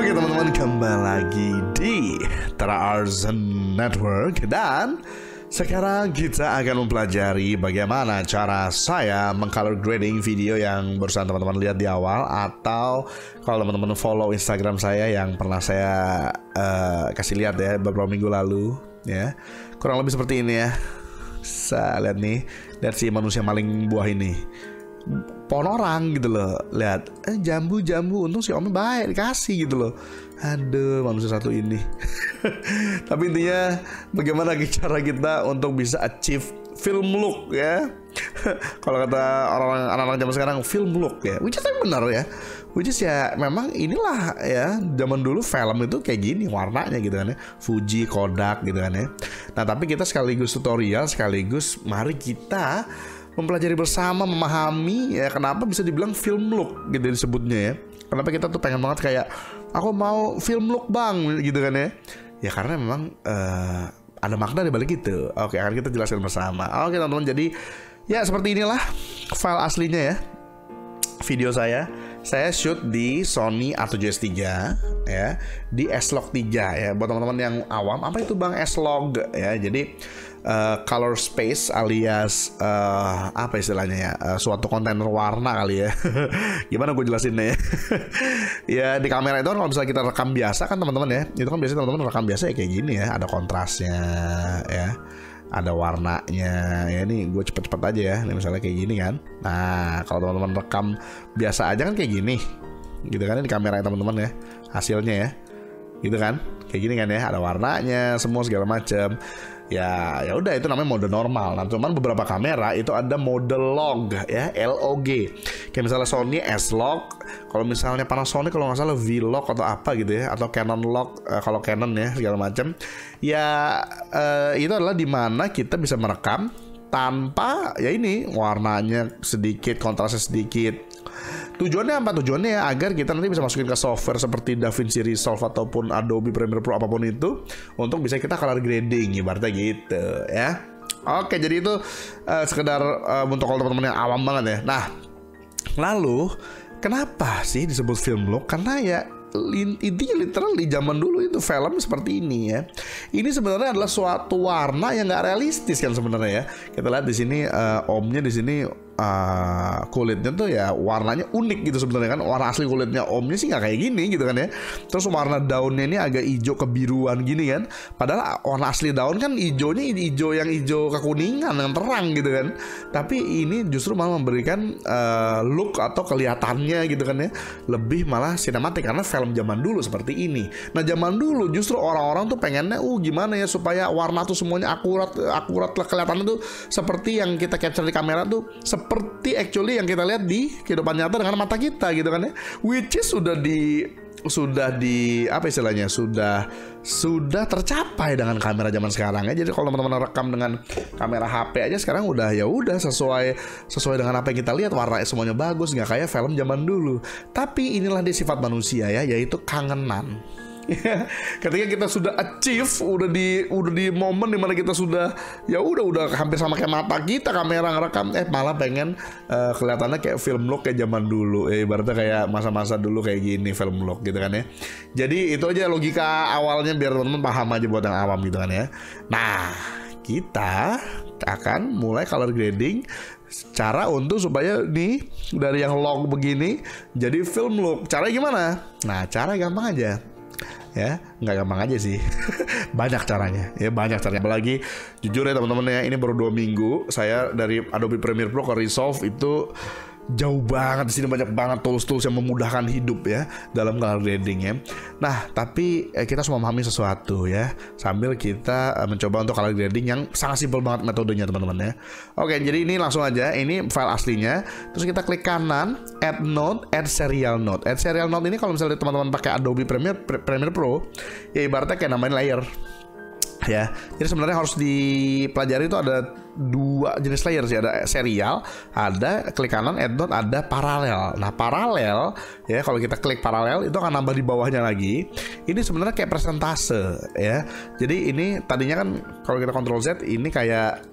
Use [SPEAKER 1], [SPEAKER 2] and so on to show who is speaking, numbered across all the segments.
[SPEAKER 1] Oke teman-teman, kembali lagi di Tera Arts Network. Dan sekarang kita akan mempelajari bagaimana cara saya mengcolor grading video yang barusan teman-teman lihat di awal. Atau kalau teman-teman follow Instagram saya yang pernah saya kasih lihat ya beberapa minggu lalu ya, kurang lebih seperti ini ya. Saya lihat nih, lihat si manusia maling buah ini, pohon orang gitu loh. Lihat, jambu, untung si omnya baik dikasih gitu loh. Aduh, manusia satu ini. Tapi intinya bagaimana cara kita untuk bisa achieve film look ya. Kalau kata orang-orang anak-anak zaman sekarang, film look ya, which is benar ya. Which is ya memang inilah ya, zaman dulu film itu kayak gini warnanya gitu kan ya, Fuji, Kodak gitu kan ya. Nah tapi kita sekaligus tutorial, sekaligus mari kita mempelajari bersama, memahami ya kenapa bisa dibilang film look gitu disebutnya ya. Kenapa kita tuh pengen banget kayak aku mau film look bang gitu kan ya. Ya karena memang ada makna di balik itu. Oke, akan kita jelaskan bersama. Oke teman-teman, jadi ya seperti inilah file aslinya ya. Video saya shoot di Sony A7S III ya, di S-Log 3 ya. Buat teman-teman yang awam, apa itu bang S-Log ya? Jadi color space alias apa istilahnya ya, suatu kontainer warna kali ya. Gimana gue jelasinnya ya? Ya di kamera itu kan kalau misalnya kita rekam biasa kan teman-teman ya, itu kan biasanya teman-teman rekam biasa ya kayak gini ya, ada kontrasnya ya, ada warnanya ya. Ini gue cepet-cepet aja ya, ini misalnya kayak gini kan. Nah kalau teman-teman rekam biasa aja kan kayak gini gitu kan, ini kamera teman-teman ya, hasilnya ya gitu kan, kayak gini kan ya, ada warnanya semua segala macam. Ya udah, itu namanya mode normal. Nah cuman beberapa kamera itu ada mode log ya, LOG. Kayak misalnya Sony S-Log, kalau misalnya Panasonic kalau nggak salah V-Log atau apa gitu ya, atau Canon Log kalau Canon ya segala macam. Ya itu adalah dimana kita bisa merekam tanpa ya ini warnanya sedikit, kontrasnya sedikit. Tujuannya apa? Tujuannya ya agar kita nanti bisa masukin ke software seperti DaVinci Resolve ataupun Adobe Premiere Pro apapun itu, untuk bisa kita color grading ibaratnya gitu ya. Oke, jadi itu sekedar untuk kalau teman-teman yang awam banget ya. Nah, lalu kenapa sih disebut film look? Karena ya intinya literal di zaman dulu itu film seperti ini ya. Ini sebenarnya adalah suatu warna yang nggak realistis kan sebenarnya ya. Kita lihat di sini omnya di sini kulitnya tuh ya warnanya unik gitu sebenarnya kan. Warna asli kulitnya omnya sih nggak kayak gini gitu kan ya. Terus warna daunnya ini agak hijau kebiruan gini kan. Padahal warna asli daun kan hijaunya hijau yang hijau kekuningan yang terang gitu kan. Tapi ini justru malah memberikan look atau kelihatannya gitu kan ya, lebih malah sinematik karena film zaman dulu seperti ini. Nah zaman dulu justru orang-orang tuh pengennya gimana ya supaya warna tuh semuanya akurat lah, kelihatannya tuh seperti yang kita capture di kamera tuh, seperti actually yang kita lihat di kehidupan nyata dengan mata kita gitu kan ya. Which is sudah di apa istilahnya, sudah tercapai dengan kamera zaman sekarang ya. Jadi kalau teman-teman rekam dengan kamera HP aja sekarang udah sesuai dengan apa yang kita lihat, warnanya semuanya bagus, nggak kayak film zaman dulu. Tapi inilah dia sifat manusia ya, yaitu kangenan. Ketika kita sudah achieve, udah di momen dimana kita sudah ya udah hampir sama kayak mata kita kamera ngerekam, malah pengen kelihatannya kayak film look kayak zaman dulu ya, ibaratnya kayak masa-masa dulu kayak gini film look gitu kan ya. Jadi itu aja logika awalnya biar teman-teman paham aja buat yang awam gitu kan ya. Nah kita akan mulai color grading, cara untuk supaya nih dari yang log begini jadi film look. Caranya gimana? Nah cara gampang aja ya, nggak gampang aja sih. Banyak caranya ya, banyak caranya. Apalagi jujur ya teman-teman ya, ini baru 2 minggu saya dari Adobe Premiere Pro ke Resolve itu jauh banget. Di sini banyak banget tools-tools yang memudahkan hidup ya dalam color grading ya. Nah tapi kita semua memahami sesuatu ya, sambil kita mencoba untuk color grading yang sangat simpel banget metodenya teman-teman ya. Oke, jadi ini langsung aja, ini file aslinya. Terus kita klik kanan, add node, add serial node. Add serial node ini kalau misalnya teman-teman pakai Adobe Premiere Pro ya ibaratnya kayak nambahin layer ya. Jadi sebenarnya harus dipelajari itu ada 2 jenis layer sih, ada serial, ada klik kanan add node, ada paralel. Nah paralel ya, kalau kita klik paralel itu akan nambah di bawahnya lagi. Ini sebenarnya kayak persentase ya. Jadi ini tadinya kan kalau kita Ctrl Z ini kayak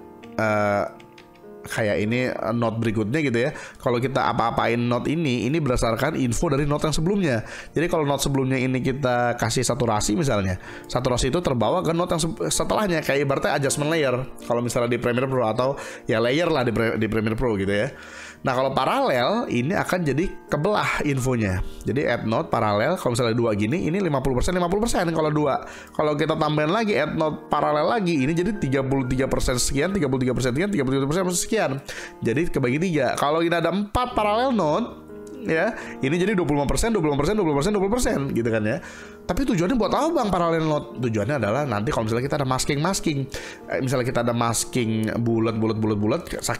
[SPEAKER 1] kayak ini note berikutnya gitu ya. Kalau kita apa-apain note ini berdasarkan info dari note yang sebelumnya. Jadi kalau note sebelumnya ini kita kasih saturasi misalnya, saturasi itu terbawa ke note yang setelahnya, kayak ibaratnya adjustment layer kalau misalnya di Premiere Pro, atau ya layer lah di Premiere Pro gitu ya. Nah kalau paralel ini akan jadi kebelah infonya. Jadi add note paralel, kalau misalnya 2 gini, ini 50% kalau 2. Kalau kita tambahin lagi add note paralel lagi, ini jadi 33% sekian, 33% sekian, 33% sekian. Jadi kebagi 3. Kalau ini ada 4 paralel note ya, ini jadi 25%, 20%, 20%, 20% gitu kan ya. Tapi tujuannya buat apa bang paralel note? Tujuannya adalah nanti kalau misalnya kita ada masking, misalnya kita ada masking bulat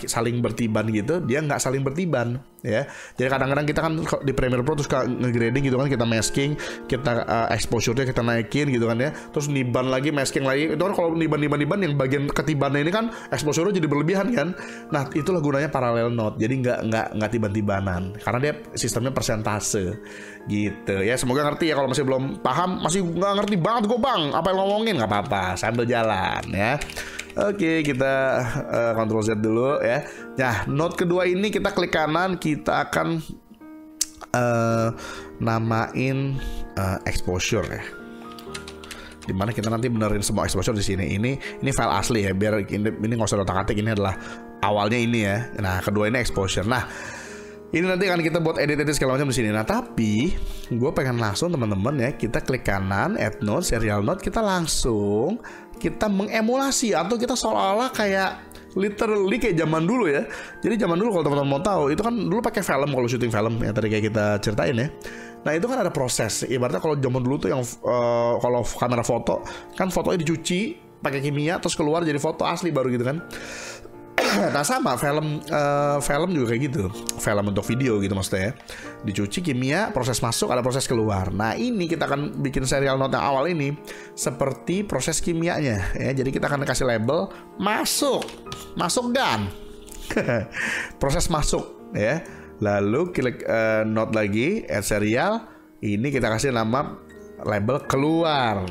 [SPEAKER 1] saling bertiban gitu, dia nggak saling bertiban ya. Jadi kadang-kadang kita kan di Premiere Pro terus nge-grading gitu kan, kita masking, kita exposure-nya kita naikin gitu kan ya, terus niban lagi, masking lagi. Itu kan kalau niban yang bagian ketibannya ini kan exposure-nya jadi berlebihan kan. Nah itulah gunanya paralel note. Jadi nggak tiban-tibanan, karena dia sistemnya persentase gitu ya. Semoga ngerti ya. Kalau masih belum paham, masih nggak ngerti banget gue bang apa yang ngomongin, nggak apa-apa, sambil jalan ya. Oke, kita Ctrl Z dulu ya. Nah note kedua ini kita klik kanan, kita akan namain exposure ya, dimana kita nanti benerin semua exposure di sini. Ini file asli ya, biar ini nggak usah otak-atik, ini adalah awalnya ini ya. Nah kedua ini exposure. Nah ini nanti akan kita buat edit segala macam di sini. Nah tapi gue pengen langsung teman-teman ya, kita klik kanan, add note, serial note, kita langsung kita mengemulasi, atau kita seolah-olah kayak literally kayak zaman dulu ya. Jadi zaman dulu kalau teman-teman mau tahu, itu kan dulu pakai film kalau syuting film ya, tadi kayak kita ceritain ya. Nah itu kan ada proses. Ibaratnya kalau zaman dulu tuh yang kalau kamera foto kan fotonya dicuci pakai kimia, terus keluar jadi foto asli baru gitu kan. Nah sama film juga kayak gitu, film untuk video gitu maksudnya ya, dicuci kimia, proses masuk, ada proses keluar. Nah ini kita akan bikin serial note yang awal ini seperti proses kimianya ya. Jadi kita akan kasih label masuk gun proses masuk ya. Lalu klik note lagi, add serial, ini kita kasih nama label keluar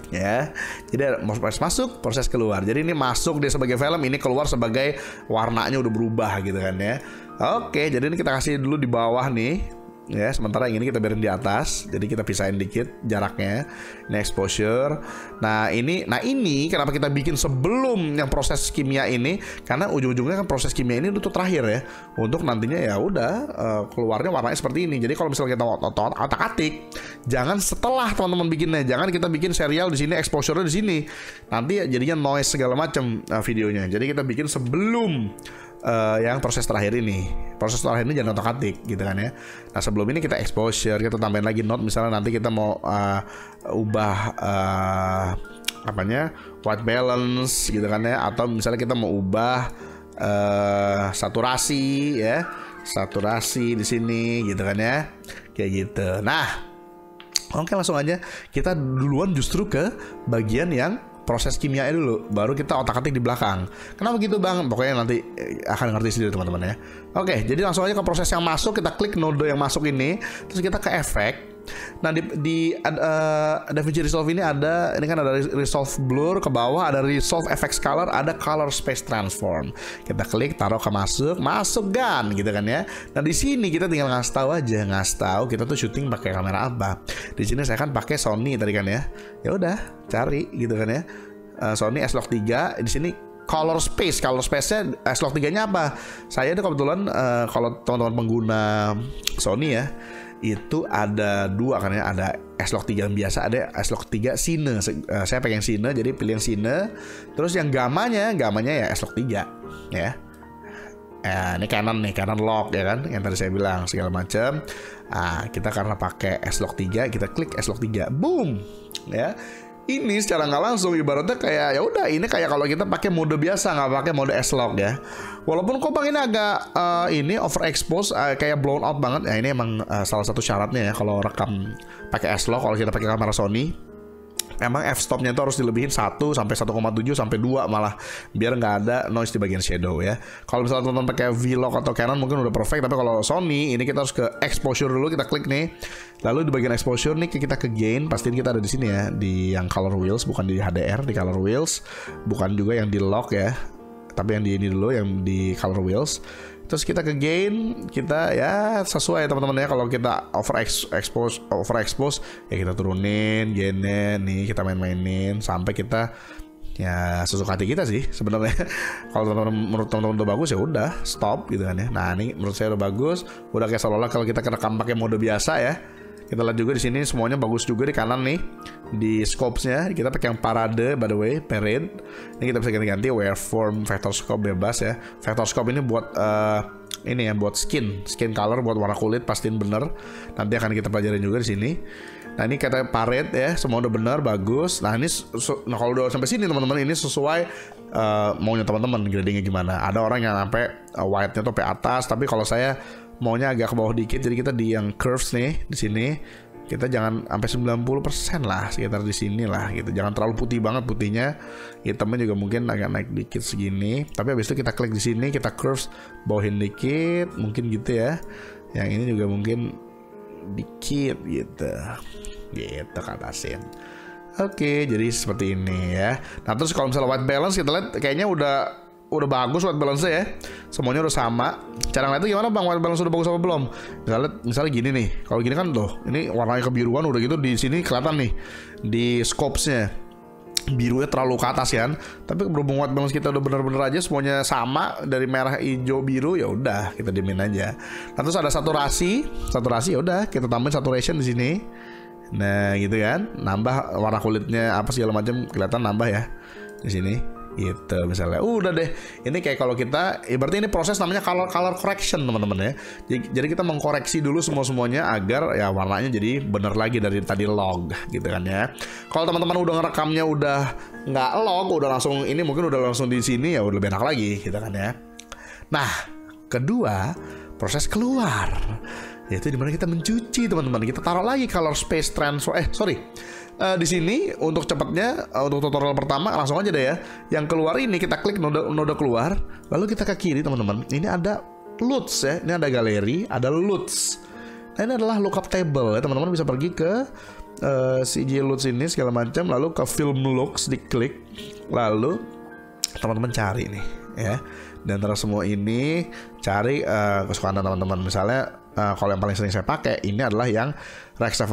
[SPEAKER 1] ya. Jadi proses masuk, proses keluar. Jadi ini masuk dia sebagai film, ini keluar sebagai warnanya udah berubah gitu kan ya. Oke, jadi ini kita kasih dulu di bawah nih ya, sementara yang ini kita biarin di atas. Jadi kita pisahin dikit jaraknya. Ini exposure. Nah ini kenapa kita bikin sebelum yang proses kimia ini, karena ujung-ujungnya kan proses kimia ini itu terakhir ya, untuk nantinya ya udah keluarnya warnanya seperti ini. Jadi kalau misalnya kita otak-atik, jangan setelah teman-teman bikinnya, jangan kita bikin serial di sini, exposure-nya di sini, nanti jadinya noise segala macam videonya. Jadi kita bikin sebelum yang proses terakhir ini. Proses terakhir ini jangan otak-atik gitu kan ya. Nah sebelum ini kita exposure, kita tambahin lagi note, misalnya nanti kita mau ubah white balance gitu kan ya, atau misalnya kita mau ubah saturasi ya, saturasi di sini gitu kan ya, kayak gitu. Nah oke, langsung aja kita duluan justru ke bagian yang proses kimia dulu, baru kita otak-atik di belakang. Kenapa gitu bang? Pokoknya nanti akan ngerti sendiri teman-teman ya. Oke, jadi langsung aja ke proses yang masuk, kita klik node yang masuk ini, terus kita ke efek. Nah di DaVinci Resolve ini kan ada Resolve Blur, ke bawah ada Resolve FX Color, ada Color Space Transform. Kita klik, taruh ke masuk gun gitu kan ya. Nah di sini kita tinggal ngasih tahu kita tuh syuting pakai kamera apa. Di sini saya kan pakai Sony tadi kan ya. Ya udah, cari gitu kan ya. Sony S-Log 3 di sini. Color space-nya S-Log 3-nya apa? Saya itu kebetulan kalau teman-teman pengguna Sony ya, itu ada dua kan ya, ada S-Log 3 yang biasa, ada S-Log 3 Cine. Saya pengen Cine, jadi pilih yang Cine. Terus yang gamanya ya S-Log 3 ya. Ini Canon log ya kan, yang tadi saya bilang segala macam. Kita karena pakai S-Log 3, kita klik S-Log 3, boom ya. Ini secara nggak langsung ibaratnya kayak ya udah, ini kayak kalau kita pakai mode biasa, nggak pakai mode S-Log ya. Walaupun kok bang ini agak ini overexpose, kayak blown out banget. Ya ini emang salah satu syaratnya ya kalau rekam pakai S-Log, kalau kita pakai kamera Sony. Emang f-stopnya itu harus dilebihin 1 sampai 1,7 sampai 2 malah, biar nggak ada noise di bagian shadow ya. Kalau misalnya teman-teman pakai Vlog atau Canon mungkin udah perfect, tapi kalau Sony ini kita harus ke exposure dulu, kita klik nih. Lalu di bagian exposure nih kita ke gain, pastiin kita ada di sini ya, di yang color wheels, bukan di HDR, di color wheels, bukan juga yang di log ya. tapi yang di ini dulu, yang di color wheels. Terus kita ke gain, kita ya sesuai teman-teman ya. Kalau kita overexpose ya kita turunin gainnya nih, kita main-mainin sampai kita ya sesuka hati kita sih sebenarnya. Kalau menurut teman-teman udah bagus ya udah stop gitu kan ya. Nah ini menurut saya udah bagus, udah kayak seolah-olah kalau kita rekam pakai mode biasa ya. Kita lihat juga di sini semuanya bagus juga di kanan nih. Di scopes-nya kita pakai yang parade, by the way, parade. Ini kita bisa ganti-ganti waveform, vector scope bebas ya. Vector scope ini buat ini ya, buat skin color, buat warna kulit, pastiin bener. Nanti akan kita pelajarin juga di sini. Nah ini kata parade ya, semua udah bener, bagus. Nah ini, nah kalau udah sampai sini teman-teman, ini sesuai maunya teman-teman gradingnya gimana. Ada orang yang sampai white-nya tuh sampai atas, tapi kalau saya maunya agak ke bawah dikit, jadi kita di yang curves nih di sini kita jangan sampai 90% lah, sekitar di sini lah gitu. Jangan terlalu putih banget putihnya, hitamnya juga mungkin agak naik dikit segini. Tapi habis itu kita klik di sini, kita curves bawahin dikit, mungkin gitu ya. Yang ini juga mungkin dikit gitu ke atasin. Oke, jadi seperti ini ya. Nah terus kalau misalnya white balance kita lihat kayaknya udah bagus white balance ya. Semuanya udah sama. Cara ngeliatnya gimana bang, white balance udah bagus apa belum? Misalnya gini nih. Kalau gini kan tuh, ini warnanya kebiruan udah gitu, di sini kelihatan nih di scopes-nya birunya terlalu ke atas kan. Tapi berhubung white balance kita udah bener-bener aja semuanya sama dari merah, hijau, biru, ya udah kita diemin aja. Nah, terus ada saturasi ya udah kita tambahin saturation di sini. Nah gitu kan, nambah warna kulitnya apa segala macam kelihatan nambah ya di sini. Gitu misalnya udah deh, ini kayak kalau kita berarti ini proses namanya color correction teman-teman ya. Jadi kita mengkoreksi dulu semuanya agar ya warnanya jadi bener lagi dari tadi log gitu kan ya. Kalau teman-teman udah ngerekamnya udah nggak log, udah langsung ini mungkin udah langsung di sini ya udah lebih enak lagi gitu kan ya. Nah kedua, proses keluar, yaitu dimana kita mencuci teman-teman. Kita taruh lagi color space transfer, di sini untuk cepatnya, untuk tutorial pertama langsung aja deh ya. Yang keluar ini kita klik node keluar, lalu kita ke kiri teman-teman. Ini ada LUTs ya, ini ada galeri, ada LUTs. Nah ini adalah lookup table ya, teman-teman bisa pergi ke CG LUTs ini segala macam, lalu ke film looks diklik, lalu teman-teman cari nih ya. Dan antara semua ini cari kesukaan teman-teman. Misalnya kalau yang paling sering saya pakai ini adalah yang Rec 7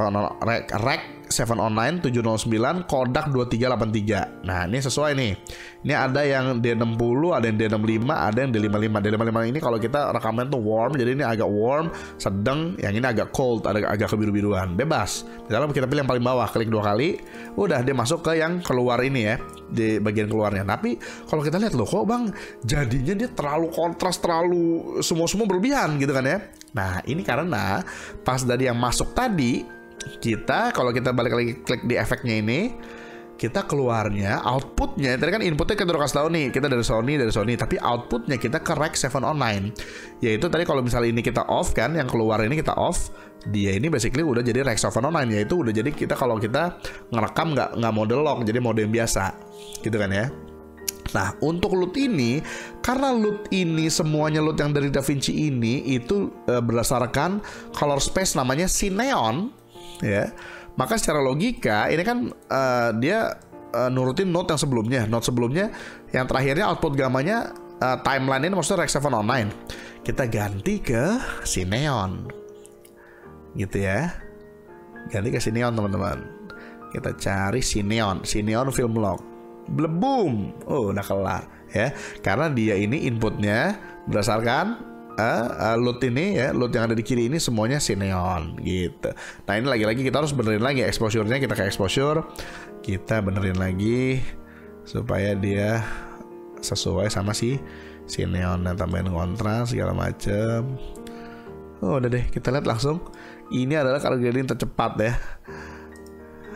[SPEAKER 1] Online 709 Kodak 2383. Nah ini sesuai nih. Ini ada yang D60, ada yang D65, ada yang D55. D55 ini kalau kita rekaman tuh warm, jadi ini agak warm, sedang, yang ini agak cold, agak kebiru-biruan. Bebas. Misalnya kita pilih yang paling bawah, klik 2 kali, udah dia masuk ke yang keluar ini ya, di bagian keluarnya. Tapi kalau kita lihat loh, kok bang jadinya dia terlalu kontras, terlalu semua berlebihan gitu kan ya. Nah ini karena pas dari yang masuk tadi, kita kalau kita balik lagi klik di efeknya ini, kita keluarnya outputnya tadi kan inputnya kita udah kasih tahu nih, kita dari Sony, tapi outputnya kita ke Rec 7 Online, yaitu tadi kalau misalnya ini kita off kan, yang keluar ini kita off, dia ini basically udah jadi Rec 7 Online, yaitu udah jadi kita kalau kita ngerekam nggak mode log, jadi mode yang biasa gitu kan ya. Nah untuk LUT ini, karena LUT ini semuanya LUT yang dari DaVinci ini itu berdasarkan color space namanya Cineon ya, maka secara logika ini kan dia nurutin note yang sebelumnya. Note sebelumnya yang terakhirnya output gamanya timeline ini maksudnya Rec 7 Online, kita ganti ke Cineon gitu ya, ganti ke Cineon teman-teman. Kita cari Cineon Film Log, blebum, oh udah kelar ya, karena dia ini inputnya berdasarkan LUT ini ya, LUT yang ada di kiri ini semuanya Cineon gitu. Nah ini lagi-lagi kita harus benerin lagi exposure-nya, kita ke exposure, kita benerin lagi supaya dia sesuai sama si Cineon, dan tambahin kontras segala macem. Oh udah deh, kita lihat langsung. Ini adalah color grading tercepat ya,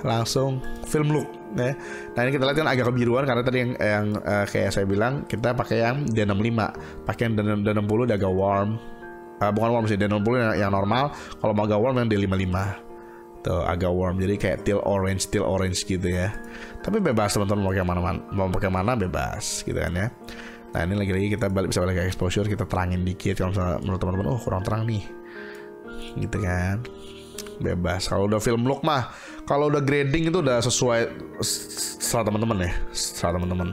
[SPEAKER 1] langsung film look ya. Nah ini kita lihat kan agak kebiruan karena tadi yang kayak saya bilang kita pakai yang D65, pakai yang D60 dia agak warm, bukan warm sih, D60 yang normal, kalau mau agak warm yang D55 tuh agak warm, jadi kayak teal orange gitu ya. Tapi bebas teman-teman mau pakai mana bebas gitu kan ya. Nah ini lagi-lagi kita bisa balik ke exposure, kita terangin dikit kalau misalnya menurut teman-teman oh kurang terang nih gitu kan, bebas. Kalau udah film look mah, kalau udah grading itu udah sesuai setelah teman-teman ya, setelah teman-teman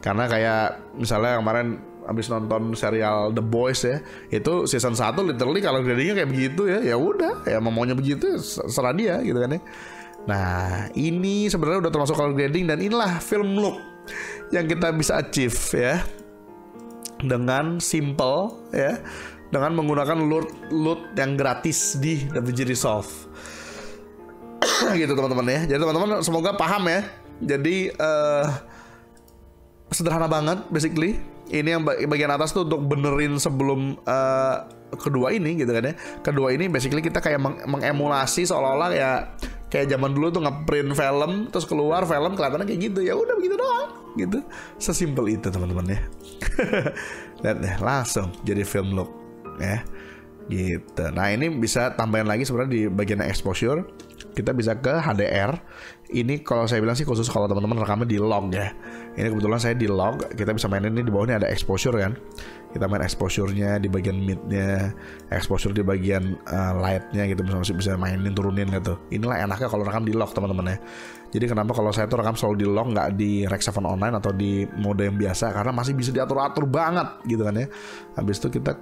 [SPEAKER 1] Karena kayak misalnya kemarin abis nonton serial The Boys ya, itu season 1 literally color gradingnya kayak begitu ya. Ya udah, ya maunya begitu serah dia gitu kan ya. Nah, ini sebenarnya udah termasuk color grading, dan inilah film look yang kita bisa achieve ya, dengan simple ya, dengan menggunakan loot yang gratis di DaVinci Resolve. Gitu teman-teman ya. Jadi teman-teman semoga paham ya. Jadi sederhana banget basically. Ini yang bagian atas tuh untuk benerin sebelum kedua ini gitu kan ya. Kedua ini basically kita kayak mengemulasi seolah-olah ya kayak zaman dulu tuh ngeprint film terus keluar film kelihatannya kayak gitu. Ya udah begitu doang gitu. Sesimpel itu teman-teman ya. Lihat deh, langsung jadi film look ya. Gitu. Nah, ini bisa tambahin lagi sebenarnya di bagian exposure. Kita bisa ke HDR. Ini kalau saya bilang sih khusus kalau teman-teman rekamnya di log ya. Ini kebetulan saya di log. Kita bisa mainin ini di bawah ini ada exposure kan. Kita main exposure-nya di bagian mid-nya, exposure di bagian light-nya gitu, masih bisa mainin turunin gitu. Inilah enaknya kalau rekam di log teman-teman ya. Jadi kenapa kalau saya tuh rekam selalu di log, nggak di Rec 7 Online atau di mode yang biasa, karena masih bisa diatur-atur banget gitu kan ya. Habis itu kita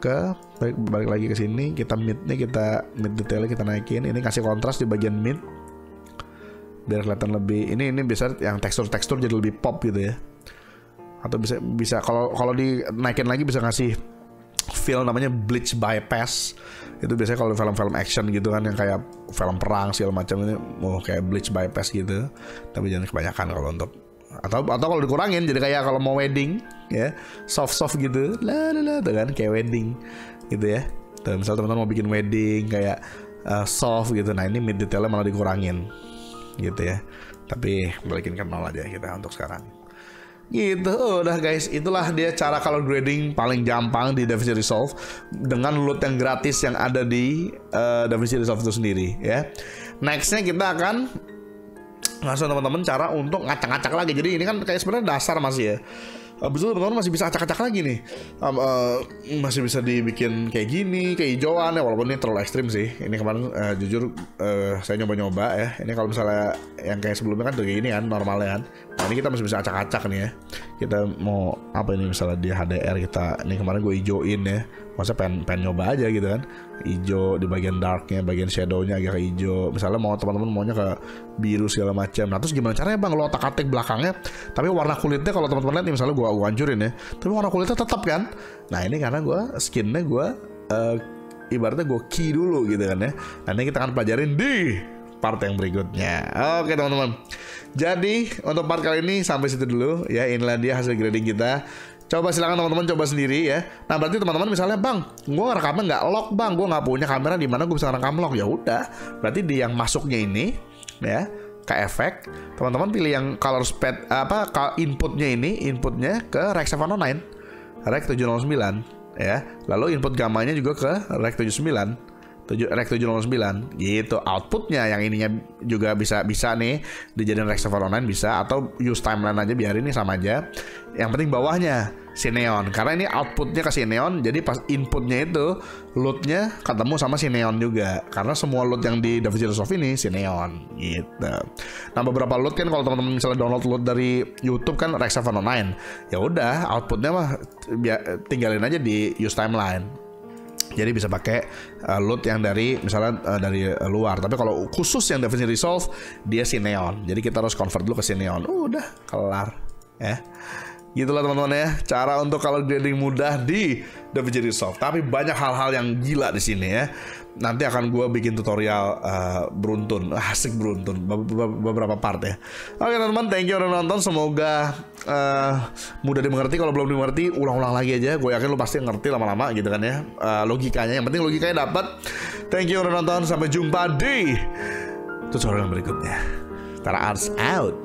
[SPEAKER 1] balik lagi ke sini, kita mid detailnya kita naikin. Ini kasih kontras di bagian mid biar kelihatan lebih ini bisa yang tekstur jadi lebih pop gitu ya. Atau bisa kalau dinaikin lagi bisa ngasih feel namanya bleach bypass. Itu biasanya kalau film-film action gitu kan, yang kayak film perang segala macam ini mau kayak bleach bypass gitu. Tapi jangan kebanyakan kalau untuk atau kalau dikurangin jadi kayak kalau mau wedding ya, soft gitu. Tuh kan kayak wedding gitu ya. Tuh, misal teman-teman mau bikin wedding kayak soft gitu. Nah, ini mid detailnya malah dikurangin gitu ya. Tapi balikin ke 0 aja kita untuk sekarang. Gitu, udah guys, itulah dia cara color grading paling gampang di DaVinci Resolve dengan loot yang gratis yang ada di DaVinci Resolve itu sendiri ya. Nextnya kita akan ngasih teman-teman cara untuk ngacak-ngacak lagi. Jadi ini kan kayak sebenarnya dasar masih ya. Abis itu teman-teman masih bisa acak-acak lagi nih. Masih bisa dibikin kayak gini, kayak hijauan ya, walaupun ini terlalu ekstrim sih. Ini kemarin jujur saya nyoba-nyoba ya. Ini kalau misalnya yang kayak sebelumnya kan tuh kayak gini kan normalnya kan. Nah, ini kita masih bisa acak-acak nih ya. Kita mau apa ini misalnya di HDR kita. Ini kemarin gue hijauin ya. Maksudnya pengen nyoba aja gitu kan. Hijau di bagian darknya, bagian shadownya agak hijau. Misalnya mau teman-teman maunya ke biru segala macam. Nah, terus gimana caranya bang? Lo otak-atik belakangnya, tapi warna kulitnya kalau teman-teman lihat nih, misalnya gua hancurin ya, tapi warna kulitnya tetap kan. Nah, ini karena skinnya ibaratnya gue key dulu gitu kan ya. Nanti kita akan pelajarin di part yang berikutnya. Oke teman-teman. Jadi untuk part kali ini sampai situ dulu ya. Inilah dia hasil grading kita. Coba silakan teman-teman coba sendiri ya. Nah, berarti teman-teman misalnya bang, gue ngerekamnya nggak lock bang, gue nggak punya kamera di mana gue bisa ngerekam lock. Ya udah, berarti di yang masuknya ini ya ke efek, teman-teman pilih yang color speed inputnya ke Rec 709, Rec 709 ya. Lalu input gamanya juga ke Rec 79. Rec 709 gitu. Outputnya yang ininya juga bisa nih dijadiin Rec 709 bisa, atau use timeline aja biarin ini sama aja. Yang penting bawahnya Cineon, karena ini outputnya ke Cineon, jadi pas inputnya itu loadnya ketemu sama Cineon juga, karena semua load yang di DaVinci Resolve ini Cineon gitu. Nah, beberapa load kan kalau teman-teman misalnya download load dari YouTube kan Rec 709, ya udah outputnya mah tinggalin aja di use timeline. Jadi bisa pakai load yang dari misalnya dari luar. Tapi kalau khusus yang DaVinci Resolve dia Cineon. Jadi kita harus convert dulu ke Cineon. Udah kelar ya. Gitulah teman-teman ya, cara untuk color grading mudah di DaVinci Resolve. Tapi banyak hal-hal yang gila di sini ya. Nanti akan gue bikin tutorial beruntun, asik beruntun, beberapa part ya. Oke teman-teman, thank you udah nonton. Semoga mudah dimengerti. Kalau belum dimengerti, ulang-ulang lagi aja. Gue yakin lu pasti ngerti lama-lama gitu kan ya. Logikanya, yang penting logikanya dapat. Thank you udah nonton. Sampai jumpa di tutorial berikutnya. Tara Arts out.